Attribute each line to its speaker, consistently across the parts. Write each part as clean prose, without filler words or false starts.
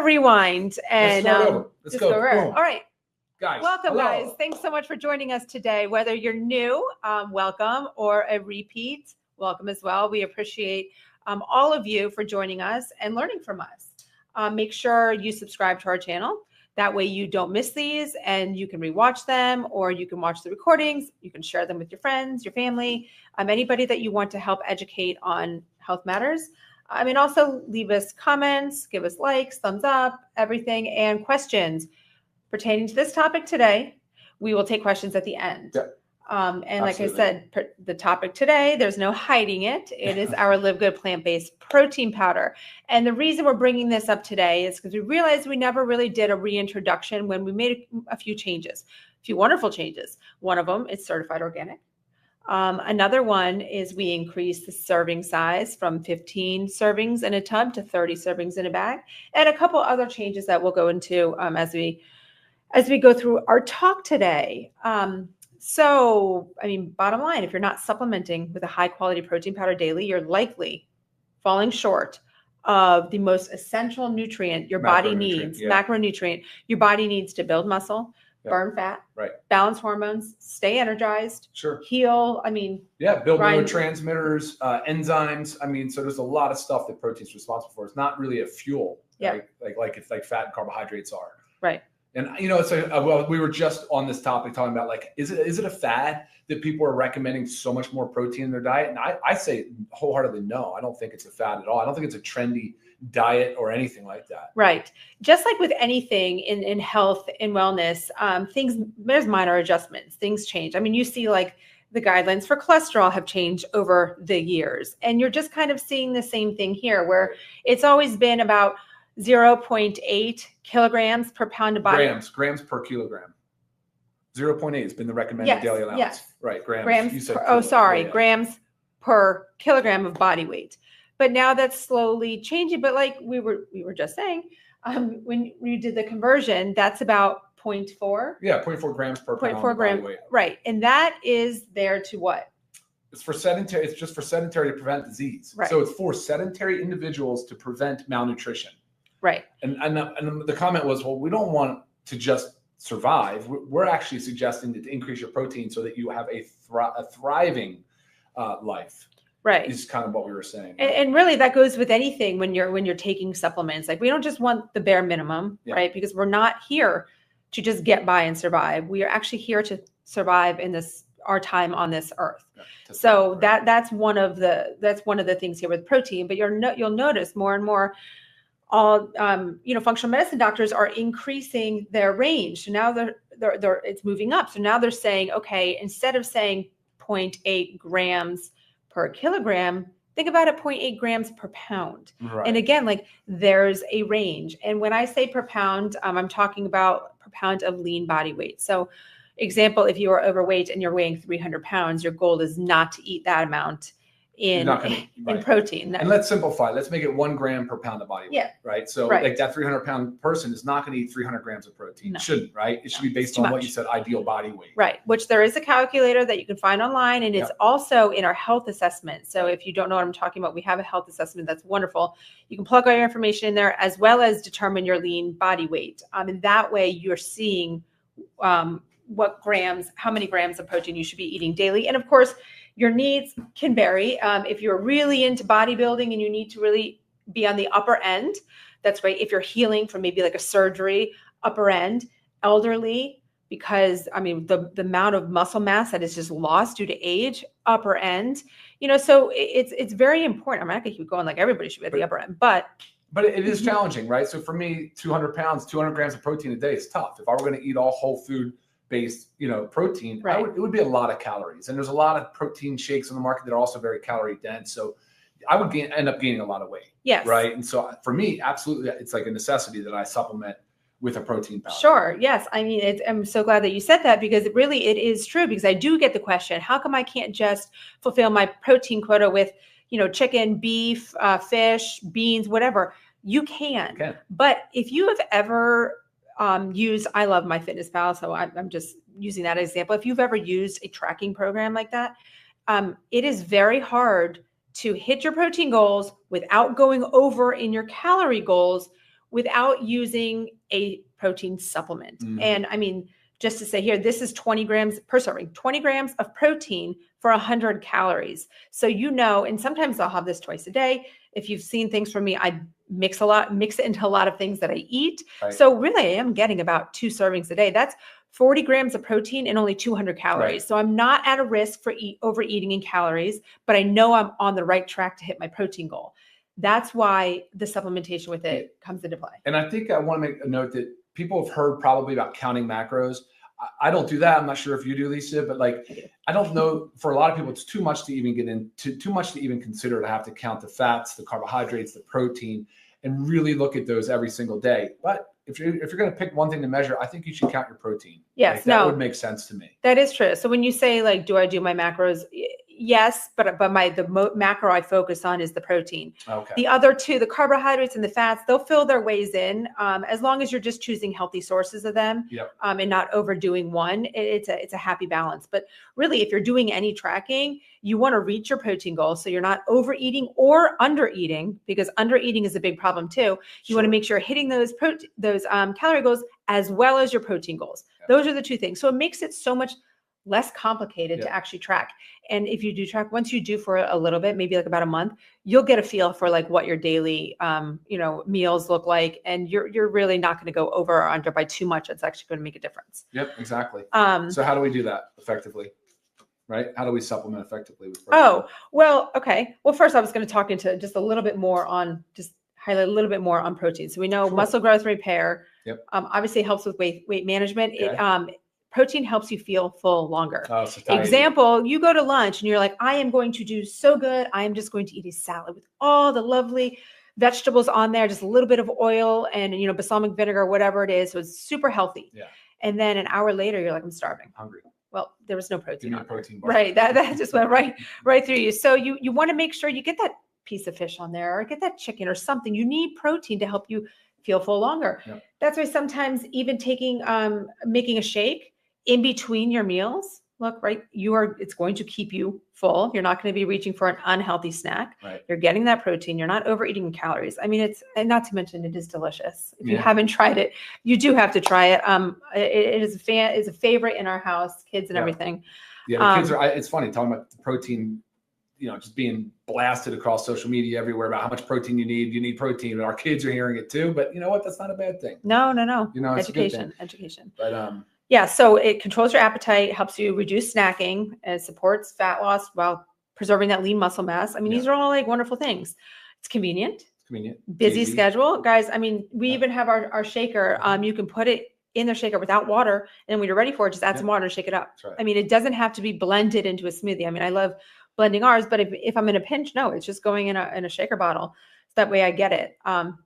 Speaker 1: to rewind and
Speaker 2: Let's go.
Speaker 1: All right.
Speaker 2: Guys,
Speaker 1: welcome,
Speaker 2: hello.
Speaker 1: guys. Thanks so much for joining us today. Whether you're new, welcome, or a repeat, welcome as well. We appreciate all of you for joining us and learning from us. Make sure you subscribe to our channel. That way you don't miss these and you can rewatch them, or you can watch the recordings. You can share them with your friends, your family, anybody that you want to help educate on health matters. Also leave us comments, give us likes, thumbs up, everything, and questions pertaining to this topic today. We will take questions at the end.
Speaker 2: Yeah.
Speaker 1: And like I said, the topic today, there's no hiding it. It is our LiveGood plant-based protein powder. And the reason we're bringing this up today is because we realized we never really did a reintroduction when we made a few changes, a few wonderful changes. One of them is certified organic. Another one is we increased the serving size from 15 servings in a tub to 30 servings in a bag, and a couple other changes that we'll go into as we go through our talk today. Bottom line, if you're not supplementing with a high quality protein powder daily, you're likely falling short of the most essential nutrient your body needs, macronutrient your body needs to build muscle, burn fat, balance hormones, stay energized, heal.
Speaker 2: Build neurotransmitters, enzymes. So there's a lot of stuff that protein's responsible for. It's not really a fuel, right? Like it's like fat and carbohydrates are.
Speaker 1: Right.
Speaker 2: And it's we were just on this topic talking about is it a fad that people are recommending so much more protein in their diet? And I say wholeheartedly no. I don't think it's a fad at all. I don't think it's a trendy diet or anything like that.
Speaker 1: Right. Just like with anything in health and wellness, there's minor adjustments. Things change. You see the guidelines for cholesterol have changed over the years, and you're just kind of seeing the same thing here, where it's always been about 0.8 kilograms per pound of body.
Speaker 2: Grams per kilogram. 0.8 has been the recommended daily allowance.
Speaker 1: Yes.
Speaker 2: Right. Grams. You said
Speaker 1: grams per kilogram of body weight. But now that's slowly changing. But like we were just saying, when you did the conversion, that's about 0.4.
Speaker 2: Yeah, 0.4 grams per pound of body weight.
Speaker 1: Right. And that is there to what?
Speaker 2: It's for sedentary. It's just for sedentary to prevent disease.
Speaker 1: Right.
Speaker 2: So it's for sedentary individuals to prevent malnutrition.
Speaker 1: Right.
Speaker 2: And the comment was, well, we don't want to just survive. We're actually suggesting to increase your protein so that you have a thriving life.
Speaker 1: Right.
Speaker 2: Is kind of what we were saying.
Speaker 1: And really that goes with anything when you're taking supplements. Like we don't just want the bare minimum, right? Because we're not here to just get by and survive. We are actually here to survive in our time on this earth. So that's one of the things here with protein. But you'll notice more and more all functional medicine doctors are increasing their range. So now it's moving up. So now they're saying, okay, instead of saying 0.8 grams per kilogram, think about it, 0.8 grams per pound. Right. And again, there's a range. And when I say per pound, I'm talking about per pound of lean body weight. So example, if you are overweight and you're weighing 300 pounds, your goal is not to eat that amount in protein.
Speaker 2: And let's simplify. Let's make it 1 gram per pound of body weight. Yeah. Right. So that 300-pound person is not going to eat 300 grams of protein. No. Shouldn't, right? It should be based on what you said, ideal body weight.
Speaker 1: Right. Which there is a calculator that you can find online, and it's also in our health assessment. So if you don't know what I'm talking about, we have a health assessment that's wonderful. You can plug all your information in there as well as determine your lean body weight. And that way you're seeing how many grams of protein you should be eating daily. And of course, your needs can vary. If you're really into bodybuilding and you need to really be on the upper end, that's great. If you're healing from maybe like a surgery, upper end, elderly, because the amount of muscle mass that is just lost due to age, upper end, so it's very important. I'm not gonna keep going like everybody should be at the upper end, but
Speaker 2: it is challenging, right? So for me, 200 pounds, 200 grams of protein a day is tough. If I were going to eat all whole food based, protein, it would be a lot of calories. And there's a lot of protein shakes on the market that are also very calorie dense. So I would end up gaining a lot of weight.
Speaker 1: Yes.
Speaker 2: Right. And so for me, absolutely, it's like a necessity that I supplement with a protein powder.
Speaker 1: Sure. Yes. I'm so glad that you said that, because it is true, because I do get the question, how come I can't just fulfill my protein quota with, chicken, beef, fish, beans, whatever? You can. But if you have ever I love MyFitnessPal, so I'm just using that example. If you've ever used a tracking program like that, it is very hard to hit your protein goals without going over in your calorie goals without using a protein supplement. And I mean, just to say here, this is 20 grams per serving, 20 grams of protein for 100 calories. So, you know, and sometimes I'll have this twice a day. If you've seen things from me, I mix it into a lot of things that I eat.
Speaker 2: Right.
Speaker 1: So really I am getting about 2 servings a day. That's 40 grams of protein and only 200 calories.
Speaker 2: Right.
Speaker 1: So I'm not at a risk for overeating in calories, but I know I'm on the right track to hit my protein goal. That's why the supplementation with it comes into play.
Speaker 2: And I think I want to make a note that people have heard probably about counting macros. I don't do that. I'm not sure if you do, Lisa, but like, I don't know, for a lot of people, it's too much to even get into, too much to even consider to have to count the fats, the carbohydrates, the protein, and really look at those every single day. But if you're going to pick one thing to measure, I think you should count your protein.
Speaker 1: Yes,
Speaker 2: like, that would make sense to me.
Speaker 1: That is true. So when you say like, do I do my macros? Yes, but the macro I focus on is the protein.
Speaker 2: Okay.
Speaker 1: The other two, the carbohydrates and the fats, they'll fill their ways in as long as you're just choosing healthy sources of them.
Speaker 2: Yep.
Speaker 1: And not overdoing one. It's a happy balance. But really, if you're doing any tracking, you want to reach your protein goal, so you're not overeating or undereating, because undereating is a big problem too. You want to make sure you're hitting those calorie goals as well as your protein goals. Yep. Those are the two things. So it makes it so much less complicated to actually track. And if you do track, once you do for a little bit, maybe like about a month, you'll get a feel for like what your daily, meals look like. And you're really not going to go over or under by too much. It's actually going to make a difference.
Speaker 2: Yep, exactly. So how do we do that effectively? Right? How do we supplement effectively with protein?
Speaker 1: Oh, well, okay. Well, first I was going to talk into just a little bit more on, just highlight a little bit more on protein. So we know muscle growth and repair, obviously helps with weight management. Okay. Protein helps you feel full longer. Example, you go to lunch and you're like, I am going to do so good. I am just going to eat a salad with all the lovely vegetables on there, just a little bit of oil and, balsamic vinegar, whatever it is. So it's super healthy. Yeah. And then an hour later, you're like, I'm starving.
Speaker 2: Hungry.
Speaker 1: Well, there was no protein.
Speaker 2: Give me a protein bar.
Speaker 1: Right. That just went right through you. So you want to make sure you get that piece of fish on there or get that chicken or something. You need protein to help you feel full longer. Yep. That's why sometimes even making a shake in between your meals, it's going to keep you full. You're not going to be reaching for an unhealthy snack. Right. You're getting that protein. You're not overeating calories. I mean, and not to mention it is delicious. If you haven't tried it, you do have to try it. It is a favorite in our house, kids and everything.
Speaker 2: Yeah, the kids it's funny talking about the protein, just being blasted across social media everywhere about how much protein you need protein. And our kids are hearing it too, but you know what? That's not a bad thing.
Speaker 1: No.
Speaker 2: It's
Speaker 1: education.
Speaker 2: But,
Speaker 1: yeah, so it controls your appetite, helps you reduce snacking, and supports fat loss while preserving that lean muscle mass. I mean, these are all like wonderful things. It's convenient. Busy schedule. Guys, I mean, we even have our shaker. You can put it in the shaker without water, and when you're ready for it, just add some water and shake it up. Right. I mean, it doesn't have to be blended into a smoothie. I mean, I love blending ours, but if I'm in a pinch, no, it's just going in a shaker bottle. That way I get it.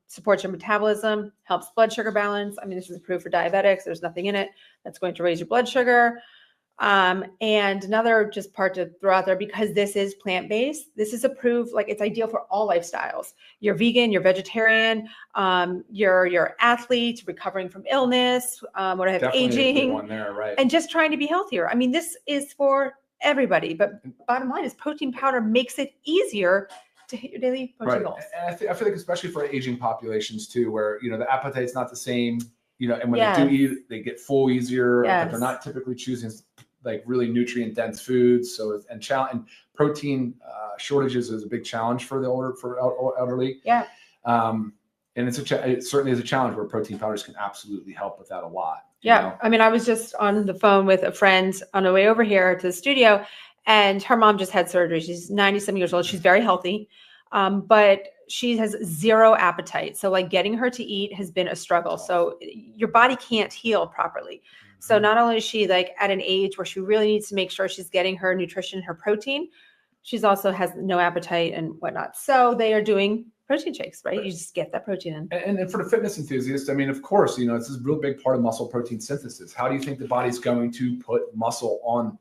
Speaker 1: Supports your metabolism, helps blood sugar balance. I mean, this is approved for diabetics. There's nothing in it that's going to raise your blood sugar. And another just part to throw out there, because this is plant-based, this is approved, like it's ideal for all lifestyles. You're vegan, you're vegetarian, you're athlete, recovering from illness, aging,
Speaker 2: one there, right?
Speaker 1: And just trying to be healthier. I mean, this is for everybody, but bottom line is protein powder makes it easier to hit your daily protein goals.
Speaker 2: And I feel like especially for aging populations too, where the appetite's not the same, and when they do eat, they get full easier, but they're not typically choosing like really nutrient dense foods. So and protein shortages is a big challenge for the elderly. Yeah. And it certainly is a challenge where protein powders can absolutely help with that a lot.
Speaker 1: Yeah. I mean, I was just on the phone with a friend on the way over here to the studio, and her mom just had surgery. She's 90-some years old. She's very healthy, but she has zero appetite. So like getting her to eat has been a struggle. So your body can't heal properly. Mm-hmm. So not only is she like at an age where she really needs to make sure she's getting her nutrition, her protein, she's also has no appetite and whatnot. So they are doing protein shakes, right? You just get that protein in.
Speaker 2: And for the fitness enthusiast, I mean, of course, it's a real big part of muscle protein synthesis. How do you think the body's going to put muscle on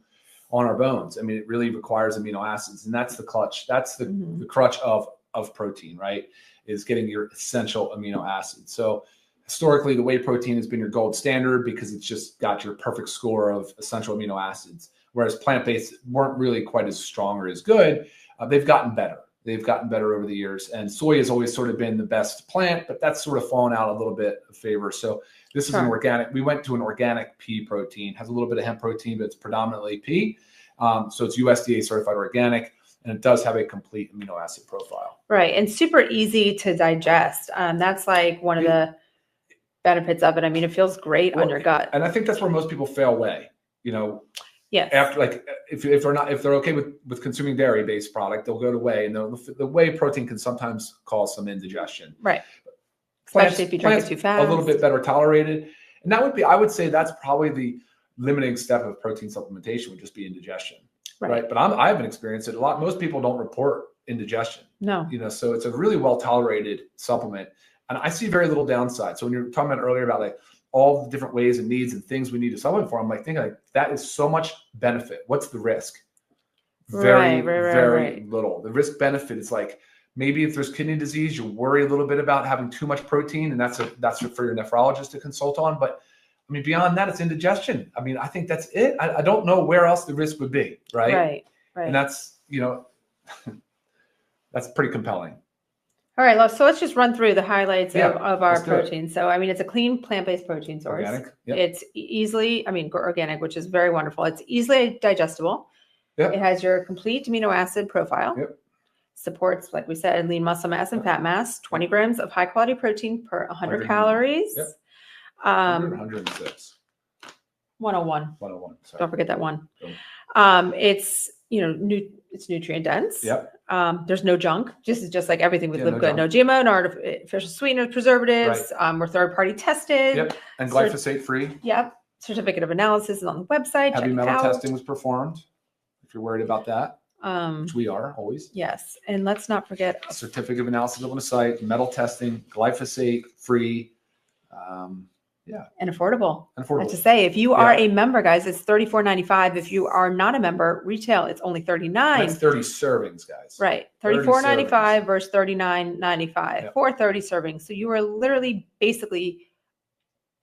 Speaker 2: our bones? I mean, it really requires amino acids, and that's the clutch. That's the crutch of protein, right? Is getting your essential amino acids. So historically, the whey protein has been your gold standard because it's just got your perfect score of essential amino acids. Whereas plant-based weren't really quite as strong or as good. They've gotten better. They've gotten better over the years. And soy has always sort of been the best plant, but that's sort of fallen out a little bit of favor. So this is an organic. We went to an organic pea protein. Has a little bit of hemp protein, but it's predominantly pea. So it's USDA certified organic, and it does have a complete amino acid profile.
Speaker 1: Right, and super easy to digest. That's like one of the benefits of it. I mean, it feels great on your gut.
Speaker 2: And I think that's where most people fail whey.
Speaker 1: Yes.
Speaker 2: After, like, if they're okay with consuming dairy-based product, they'll go to whey, and the whey protein can sometimes cause some indigestion.
Speaker 1: Right. Especially if you drink it too fast.
Speaker 2: A little bit better tolerated. And that would be, I would say that's probably the limiting step of protein supplementation, would just be indigestion. Right. But I haven't experienced it a lot. Most people don't report indigestion.
Speaker 1: No.
Speaker 2: So it's a really well-tolerated supplement. And I see very little downside. So when you're talking about earlier about like all the different ways and needs and things we need to supplement for, I'm like thinking like that is so much benefit. What's the risk? Very little. The risk benefit is like, maybe if there's kidney disease, you worry a little bit about having too much protein, and that's for your nephrologist to consult on. But I mean, beyond that, it's indigestion. I mean, I think that's it. I don't know where else the risk would be, right? Right. And that's, that's pretty compelling.
Speaker 1: All right, so let's just run through the highlights of our protein. So, I mean, it's a clean plant-based protein source.
Speaker 2: Organic. Yep.
Speaker 1: It's organic, which is very wonderful. It's easily digestible.
Speaker 2: Yep.
Speaker 1: It has your complete amino acid profile.
Speaker 2: Yep.
Speaker 1: Supports, like we said, lean muscle mass and fat mass. 20 grams of high-quality protein per 100 calories.
Speaker 2: Yep. 106.
Speaker 1: 101.
Speaker 2: 101. Sorry.
Speaker 1: Don't forget that one.
Speaker 2: Don't.
Speaker 1: It's it's nutrient dense.
Speaker 2: Yep.
Speaker 1: There's no junk. Just like everything with LiveGood. No
Speaker 2: junk.
Speaker 1: GMO, no artificial sweeteners, preservatives.
Speaker 2: Right.
Speaker 1: We're third-party tested.
Speaker 2: Yep. And glyphosate free.
Speaker 1: Yep. Certificate of analysis is on the website.
Speaker 2: Heavy metal testing was performed, if you're worried about that. Which we are always.
Speaker 1: Yes. And let's not forget
Speaker 2: certificate of analysis on the site, metal testing, glyphosate free.
Speaker 1: And affordable. I have to
Speaker 2: Affordable.
Speaker 1: say, if you are a member, guys, it's $34.95. If you are not a member, retail, it's only $39.
Speaker 2: That's 30 servings, guys.
Speaker 1: Right. $34.95 versus $39.95 for 30 servings. So you are literally basically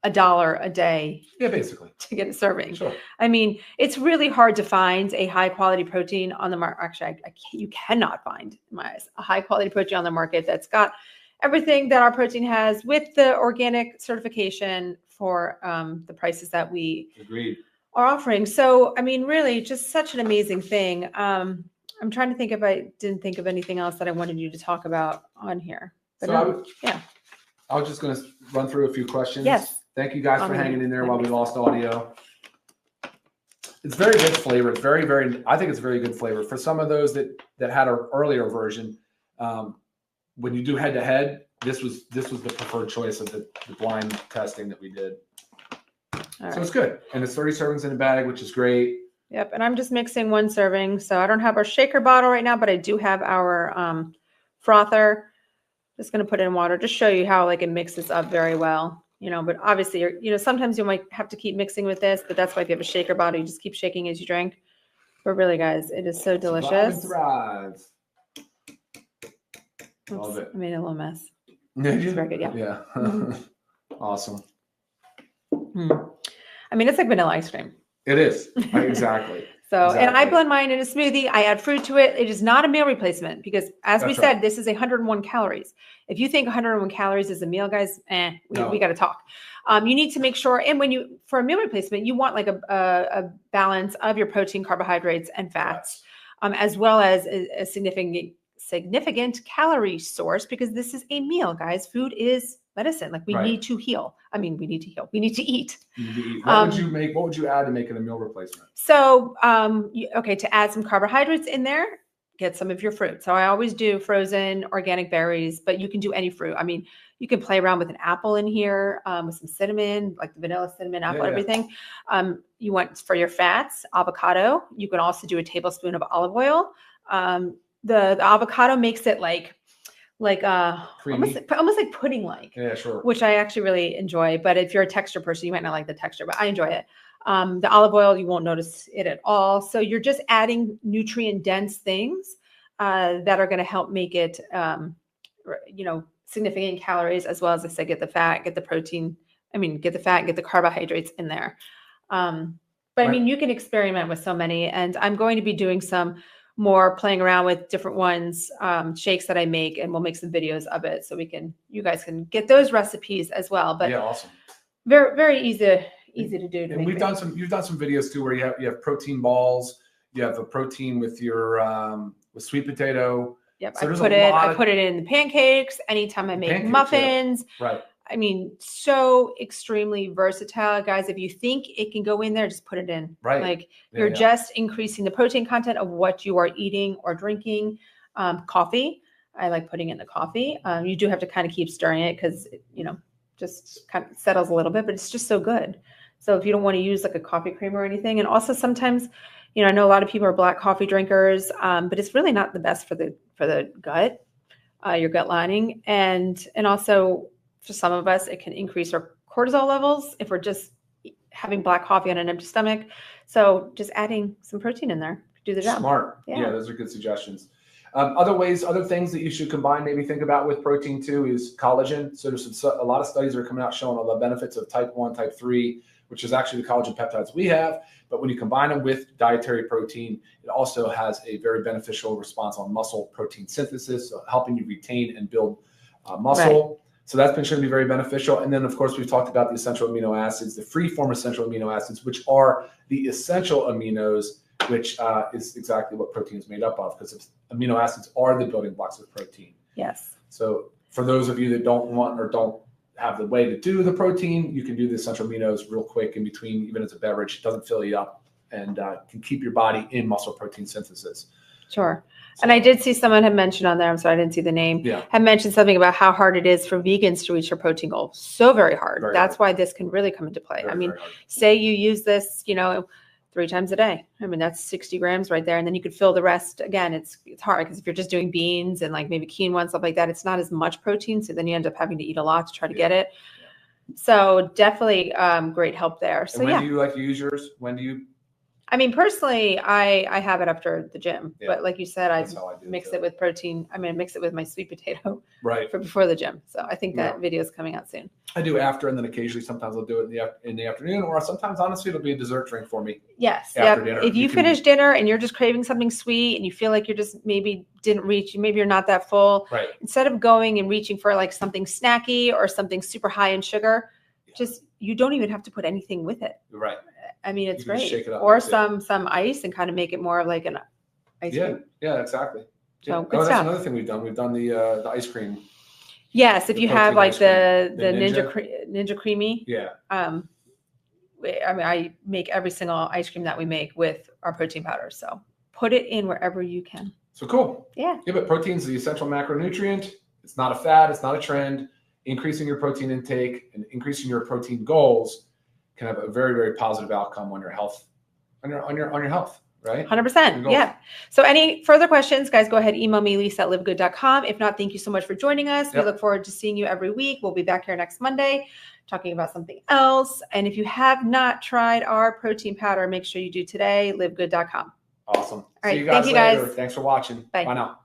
Speaker 1: $1 a day.
Speaker 2: Yeah, basically.
Speaker 1: To get a serving.
Speaker 2: Sure.
Speaker 1: I mean, it's really hard to find a high quality protein on the market. Actually, you cannot find, in my eyes, a high quality protein on the market that's got everything that our protein has with the organic certification for the prices that we are offering. So, I mean, really just such an amazing thing. I'm trying to think if I didn't think of anything else that I wanted you to talk about on here. But
Speaker 2: I was just going to run through a few questions.
Speaker 1: Yes.
Speaker 2: Thank you guys for hanging in there while we lost audio. It's very good flavor. It's I think it's very good flavor. For some of those that had an earlier version, when you do head to head, this was the preferred choice of the blind testing that we did. So it's good. And it's 30 servings in a bag, which is great.
Speaker 1: Yep. And I'm just mixing one serving. So I don't have our shaker bottle right now, but I do have our frother. Just going to put it in water, just show you how like it mixes up very well. But obviously, sometimes you might have to keep mixing with this, but that's why if you have a shaker bottle, you just keep shaking as you drink. But really, guys, it is so delicious.
Speaker 2: Thrive.
Speaker 1: Love it. I made a little mess.
Speaker 2: It's
Speaker 1: very good,
Speaker 2: yeah. Awesome.
Speaker 1: I mean, it's like vanilla ice cream.
Speaker 2: It is. Exactly.
Speaker 1: And I blend mine in a smoothie. I add fruit to it. It is not a meal replacement because, as we said, this is 101 calories. If you think 101 calories is a meal, guys, we got to talk. You need to make sure, and for a meal replacement, you want like a balance of your protein, carbohydrates, and fats, as well as a significant calorie source, because this is a meal, guys. Food is medicine. Like we need to heal. I mean, we need to heal. We need to eat.
Speaker 2: What would you add to make it a meal replacement?
Speaker 1: So, to add some carbohydrates in there, get some of your fruit. So I always do frozen organic berries, but you can do any fruit. I mean, you can play around with an apple in here, with some cinnamon, like the vanilla cinnamon apple, everything. You want for your fats, avocado. You can also do a tablespoon of olive oil. The avocado makes it like almost like pudding like.
Speaker 2: Yeah, sure.
Speaker 1: Which I actually really enjoy. But if you're a texture person, you might not like the texture, but I enjoy it. The olive oil, you won't notice it at all. So you're just adding nutrient dense things that are going to help make it, significant calories, as well as I said, get the fat, get the protein. Get the fat, get the carbohydrates in there. But I mean, you can experiment with so many, and I'm going to be doing some more playing around with different ones, shakes that I make, and we'll make some videos of it so you guys can get those recipes as well. But
Speaker 2: yeah, awesome.
Speaker 1: Very, very easy to do.
Speaker 2: And you've done some videos too where you have protein balls, you have a protein with your with sweet potato.
Speaker 1: Yep,
Speaker 2: So
Speaker 1: I put it in the pancakes anytime I make muffins.
Speaker 2: Yeah. Right.
Speaker 1: I mean, so extremely versatile, guys. If you think it can go in there, just put it in.
Speaker 2: Right.
Speaker 1: Like you're just increasing the protein content of what you are eating or drinking. Coffee, I like putting in the coffee. You do have to kind of keep stirring it because, just kind of settles a little bit, but it's just so good. So if you don't want to use like a coffee creamer or anything, and also sometimes, I know a lot of people are black coffee drinkers, but it's really not the best for the gut, your gut lining, and also for some of us, it can increase our cortisol levels if we're just having black coffee on an empty stomach. So just adding some protein in there, do the job.
Speaker 2: Smart. Yeah, those are good suggestions. Other things that you should combine, maybe think about with protein too, is collagen. So there's a lot of studies that are coming out showing all the benefits of type 1, type 3, which is actually the collagen peptides we have. But when you combine them with dietary protein, it also has a very beneficial response on muscle protein synthesis, so helping you retain and build muscle. Right. So that's been shown to be very beneficial. And then, of course, we've talked about the essential amino acids, the free form essential amino acids, which are the essential aminos, which is exactly what protein is made up of, because amino acids are the building blocks of protein.
Speaker 1: Yes.
Speaker 2: So for those of you that don't want or don't have the way to do the protein, you can do the essential aminos real quick in between, even as a beverage. It doesn't fill you up and can keep your body in muscle protein synthesis.
Speaker 1: Sure. And I did see someone had mentioned on there, I'm sorry, I didn't see the name, had mentioned something about how hard it is for vegans to reach their protein goal. So very hard. That's why this can really come into play. I mean, say you use this, 3 times a day. I mean, that's 60 grams right there. And then you could fill the rest. Again, it's hard because if you're just doing beans and like maybe quinoa and stuff like that, it's not as much protein. So then you end up having to eat a lot to try to get it. So definitely great help there. So
Speaker 2: when do you like to use yours? When do you?
Speaker 1: I mean, personally, I have it after the gym, but like you said, I mix it with protein. I mean, I mix it with my sweet potato for before the gym. So I think that video is coming out soon.
Speaker 2: I do after, and then occasionally sometimes I'll do it in the afternoon, or sometimes honestly it'll be a dessert drink for me.
Speaker 1: Yes. After dinner. If you finish dinner and you're just craving something sweet and you feel like you're just maybe didn't reach, maybe you're not that full.
Speaker 2: Right.
Speaker 1: Instead of going and reaching for like something snacky or something super high in sugar, you don't even have to put anything with it.
Speaker 2: Right.
Speaker 1: I mean, it's great.
Speaker 2: Shake it up,
Speaker 1: or some ice and kind of make it more of like an ice cream.
Speaker 2: Yeah, exactly.
Speaker 1: So
Speaker 2: that's another thing we've done. We've done the ice cream.
Speaker 1: Yes, if you have like the Ninja Creamy.
Speaker 2: Yeah.
Speaker 1: I mean, I make every single ice cream that we make with our protein powder. So put it in wherever you can.
Speaker 2: So cool.
Speaker 1: Yeah.
Speaker 2: Yeah, but protein's the essential macronutrient. It's not a fad. It's not a trend. Increasing your protein intake and increasing your protein goals can have a very, very positive outcome on your health, on your health, right?
Speaker 1: 100%. Yeah. So any further questions, guys, go ahead, email me, lisa@livegood.com. If not, thank you so much for joining us. We look forward to seeing you every week. We'll be back here next Monday talking about something else. And if you have not tried our protein powder, make sure you do today, livegood.com.
Speaker 2: Awesome.
Speaker 1: All right.
Speaker 2: See you guys later. Thanks for watching.
Speaker 1: Bye.
Speaker 2: Bye now.